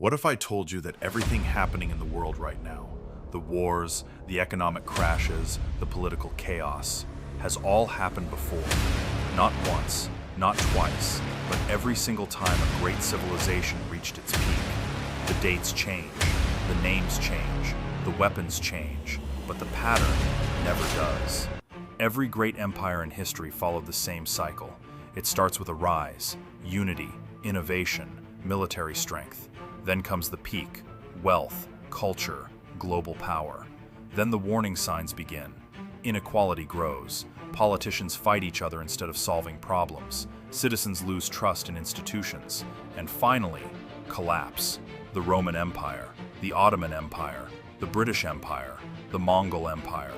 What if I told you that everything happening in the world right now, the wars, the economic crashes, the political chaos, has all happened before? Not once, not twice, but every single time a great civilization reached its peak. The dates change, the names change, the weapons change, but the pattern never does. Every great empire in history followed the same cycle. It starts with a rise, unity, innovation, military strength. Then comes the peak, wealth, culture, global power. Then the warning signs begin. Inequality grows. Politicians fight each other instead of solving problems. Citizens lose trust in institutions. And finally, collapse. The Roman Empire, the Ottoman Empire, the British Empire, the Mongol Empire.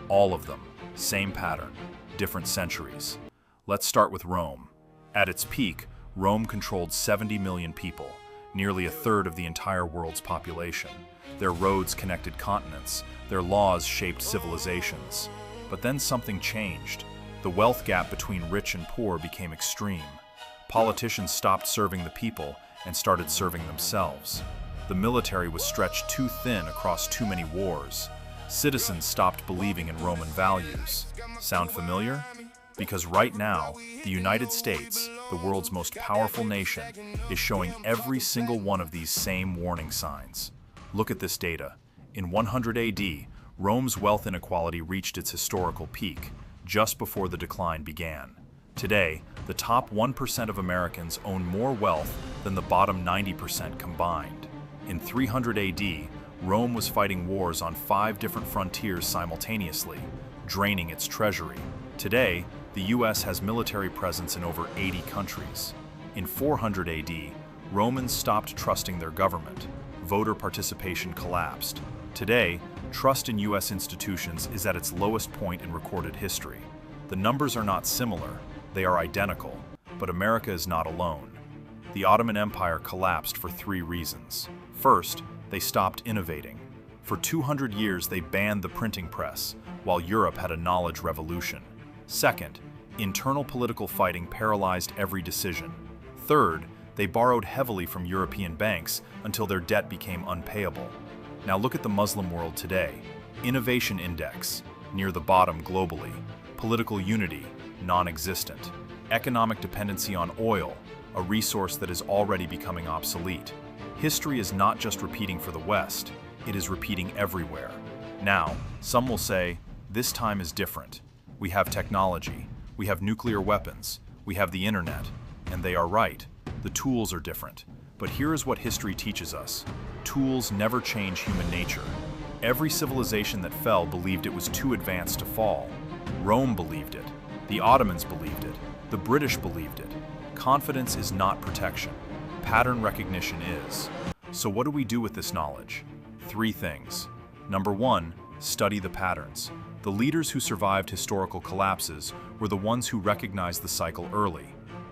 All of them, same pattern, different centuries. Let's start with Rome. At its peak, Rome controlled 70 million people, nearly a third of the entire world's population. Their roads connected continents, their laws shaped civilizations. But then something changed. The wealth gap between rich and poor became extreme. Politicians stopped serving the people and started serving themselves. The military was stretched too thin across too many wars. Citizens stopped believing in Roman values. Sound familiar? Because right now, the United States, the world's most powerful nation, is showing every single one of these same warning signs. Look at this data. In 100 AD, Rome's wealth inequality reached its historical peak, just before the decline began. Today, the top 1% of Americans own more wealth than the bottom 90% combined. In 300 AD, Rome was fighting wars on 5 different frontiers simultaneously, draining its treasury. Today, the US has military presence in over 80 countries. In 400 AD, Romans stopped trusting their government. Voter participation collapsed. Today, trust in US institutions is at its lowest point in recorded history. The numbers are not similar, they are identical, but America is not alone. The Ottoman Empire collapsed for 3 reasons. First, they stopped innovating. For 200 years, they banned the printing press, while Europe had a knowledge revolution. Second, internal political fighting paralyzed every decision. Third, they borrowed heavily from European banks until their debt became unpayable. Now look at the Muslim world today. Innovation index, near the bottom globally. Political unity, non-existent. Economic dependency on oil, a resource that is already becoming obsolete. History is not just repeating for the West, it is repeating everywhere. Now, some will say, this time is different. We have technology, we have nuclear weapons, we have the internet, and they are right. The tools are different. But here is what history teaches us. Tools never change human nature. Every civilization that fell believed it was too advanced to fall. Rome believed it. The Ottomans believed it. The British believed it. Confidence is not protection. Pattern recognition is. So what do we do with this knowledge? 3 things. Number 1, study the patterns. The leaders who survived historical collapses were the ones who recognized the cycle early.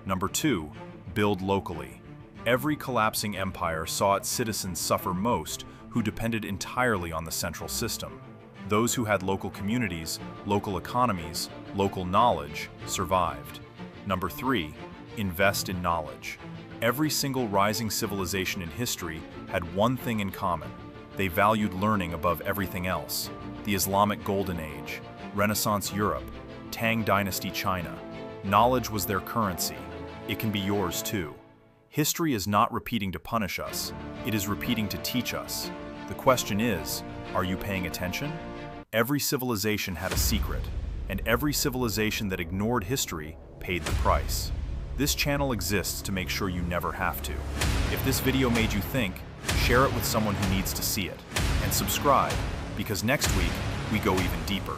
Number 2, build locally. Every collapsing empire saw its citizens suffer most who depended entirely on the central system. Those who had local communities, local economies, local knowledge survived. Number 3, invest in knowledge. Every single rising civilization in history had one thing in common. They valued learning above everything else. The Islamic Golden Age, Renaissance Europe, Tang Dynasty China. Knowledge was their currency. It can be yours too. History is not repeating to punish us, it is repeating to teach us. The question is, are you paying attention? Every civilization had a secret, and every civilization that ignored history paid the price. This channel exists to make sure you never have to. If this video made you think, share it with someone who needs to see it. And subscribe, because next week, we go even deeper.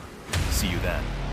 See you then.